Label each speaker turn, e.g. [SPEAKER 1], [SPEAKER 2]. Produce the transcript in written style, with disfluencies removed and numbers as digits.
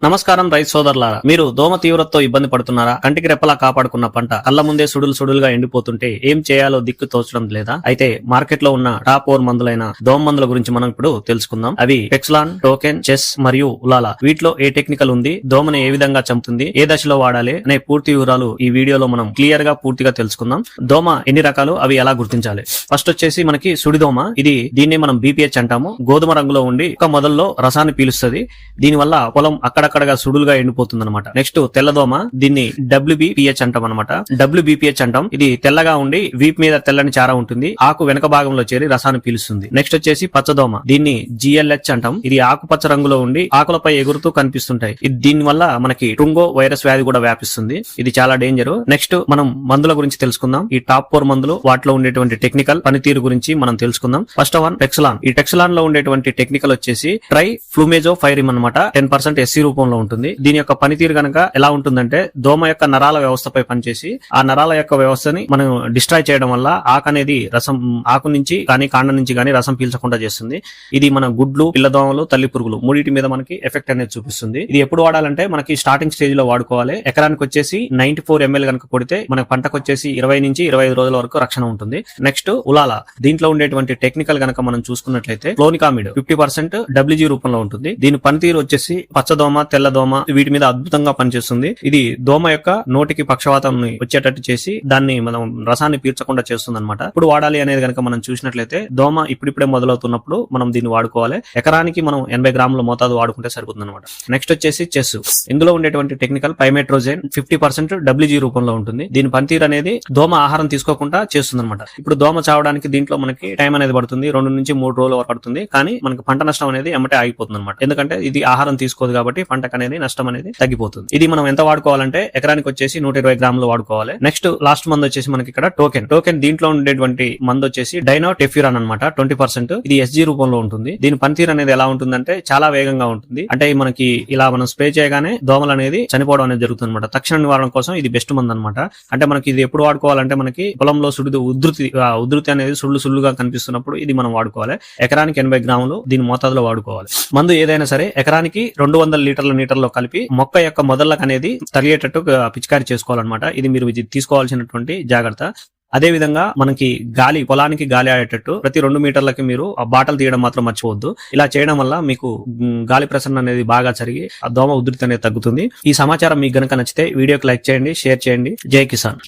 [SPEAKER 1] నమస్కారం రైతు సోదరులారా, మీరు దోమ తీవ్రతతో ఇబ్బంది పడుతున్నారా? కంటికి రెప్పలా కాపాడుకున్న పంట కళ్ళ ముందే సుడులుగా ఎండిపోతుంటే ఏం చేయాలో దిక్కు తోచడం లేదా? అయితే మార్కెట్ లో ఉన్న టాప్ 4 మందులైన దోమ మందుల గురించి మనం ఇప్పుడు తెలుసుకుందాం. అవి టెక్సలాన్, టోకెన్, చెస్ మరియు ఉలాలా. వీటిలో ఏ టెక్నికల్ ఉంది, దోమని ఏ విధంగా చంపుతుంది, ఏ దశలో వాడాలి అనే పూర్తి వివరాలు ఈ వీడియోలో మనం క్లియర్ గా పూర్తిగా తెలుసుకుందాం. దోమ ఎన్ని రకాలు, అవి ఎలా గుర్తించాలి? ఫస్ట్ వచ్చేసి మనకి సుడిదోమ. దీన్ని మనం BPH అంటాము. గోధుమ రంగులో ఉండి ఒక మొదల్లో రసాన్ని పీలుస్తుంది. దీని వల్ల పొలం అక్కడక్కడగా సుడులుగా ఎండిపోతుంది అనమాట. నెక్స్ట్ తెల్లదోమ. దీన్ని WBPH అంటాం అనమాట. WBPH అంటాం. ఇది తెల్లగా ఉండి వీప్ మీద తెల్లని చార ఉంటుంది. ఆకు వెనక భాగంలో చేరి రసాన్ని పీలుస్తుంది. నెక్స్ట్ వచ్చేసి పచ్చదోమ. దీన్ని GLH అంటాం. ఇది ఆకుపచ్చ రంగులో ఉండి ఆకులపై ఎగురుతూ కనిపిస్తుంటాయి. దీని వల్ల మనకి టుంగో వైరస్ వ్యాధి కూడా వ్యాపిస్తుంది. ఇది చాలా డేంజర్. నెక్స్ట్ మనం మందుల గురించి తెలుసుకుందాం. ఈ టాప్ 4 మందులు, వాటిలో ఉండేటువంటి టెక్నికల్ పనితీరు గురించి మనం తెలుసుకుందాం. ఫస్ట్ వన్ టెక్సలాన్. ఈ టెక్సలాన్ లో ఉండేటువంటి టెక్నికల్ వచ్చేసి ట్రై ఫ్లూమేజోఫైరిమ్ అనమాట. 10% SC రూపంలో ఉంటుంది. దీని యొక్క పనితీరు గనక ఎలా ఉంటుందంటే, దోమ యొక్క నరాల వ్యవస్థపై పనిచేసి ఆ నరాల యొక్క వ్యవస్థని మనం డిస్ట్రాయ్ చేయడం వల్ల ఆకు నుంచి కానీ కాండం నుంచి కానీ రసం పీల్చకుండా చేస్తుంది. ఇది మన గుడ్లు, పిల్ల దోమలు, తల్లి పురుగులు మూడింటి మీద మనకి ఎఫెక్ట్ అనేది చూపిస్తుంది. ఇది ఎప్పుడు వాడాలంటే మనకి స్టార్టింగ్ స్టేజ్ లో వాడుకోవాలి. ఎకరానికి వచ్చేసి 94 ml కనుక కొడితే మన పంటకు వచ్చేసి 20 నుంచి 25 రోజుల వరకు రక్షణ ఉంటుంది. నెక్స్ట్ ఉలాలా. దీంట్లో ఉండేటువంటి టెక్నికల్ గనక మనం చూసుకున్నట్లయితే ఫ్లోనికామిడ్ 50% WG రూపంలో ఉంటుంది. దీని పనితీరు వచ్చేసి పచ్చదోమ, తెల్లదోమ వీటి మీద అద్భుతంగా పనిచేస్తుంది. ఇది దోమ యొక్క నోటికి పక్షవాతం వచ్చేటట్టు చేసి దాన్ని మనం రసాన్ని పీల్చకుండా చేస్తుంది అనమాట. ఇప్పుడు వాడాలి అనేది కనుక మనం చూసినట్లయితే, దోమ ఇప్పుడిప్పుడే మొదలవుతున్నప్పుడు మనం దీన్ని వాడుకోవాలి. ఎకరానికి మనం 80 గ్రాముల మోతాదు వాడుకుంటే సరిపోతుంది అనమాట. నెక్స్ట్ వచ్చేసి చెస్. ఇందులో ఉండేటువంటి టెక్నికల్ పైమెట్రోజైన్ 50% WG రూపంలో ఉంటుంది. దీని పనితీరు అనేది దోమ ఆహారం తీసుకోకుండా చేస్తుంది అనమాట. ఇప్పుడు దోమ చావడానికి దీంట్లో మనకి టైం అనేది పడుతుంది. 2 నుంచి 3 రోజులు పడుతుంది. కానీ మనకి పంట నష్టం అనేది ఎమ్మటే ఆగిపోతుంది అనమాట. ఎందుకంటే ఇది ఆహారం తీసుకోదు కాబట్టి పంటకు అనేది నష్టం అనేది తగ్గిపోతుంది. ఇది మనం ఎంత వాడుకోవాలంటే ఎకరానికి వచ్చేసి 120 గ్రాములు వాడుకోవాలి. నెక్స్ట్ లాస్ట్ మందు వచ్చేసి మనకి ఇక్కడ టోకెన్. దీంట్లో ఉండేటువంటి మందు వచ్చేసి డైనోటెఫ్యూరాన్ అనమాట. 20%. ఇది SG రూపంలో ఉంటుంది. దీని పనితీరు అనేది ఎలా ఉంటుందంటే చాలా వేగంగా ఉంటుంది. అంటే మనకి ఇలా మనం స్ప్రే చేయగానే దోమలు అనేది చనిపోవడం అనేది జరుగుతుంది అనమాట. తక్షణ నివారణ కోసం ఇది బెస్ట్ మందు అనమాట. అంటే మనకి ఇది ఎప్పుడు వాడుకోవాలంటే, మనకి పొలంలో ఉధృతి అనేది సుళ్ళుగా కనిపిస్తున్నప్పుడు ఇది మనం వాడుకోవాలి. ఎకరానికి 80 గ్రాములు దీని మోతాదులో వాడుకోవాలి. మందు ఏదైనా సరే ఎకరానికి 200 లీటర్ల నీటర్లో కలిపి మొక్క యొక్క మొదళ్ళకు అనేది తగిలేటట్టు పిచికారీ చేసుకోవాలన్నమాట. ఇది మీరు తీసుకోవాల్సినటువంటి జాగ్రత్త. అదే విధంగా మనకి పొలానికి గాలి ఆడేటట్టు ప్రతి 2 మీటర్లకి మీరు ఆ బాటలు తీయడం మాత్రం మర్చిపోవద్దు. ఇలా చేయడం వల్ల మీకు గాలి ప్రసరణ అనేది బాగా జరిగి ఆ దోమ ఉధృతి అనేది తగ్గుతుంది. ఈ సమాచారం మీకు గనక నచ్చితే వీడియోకి లైక్ చేయండి, షేర్ చేయండి. జై కిసాన్.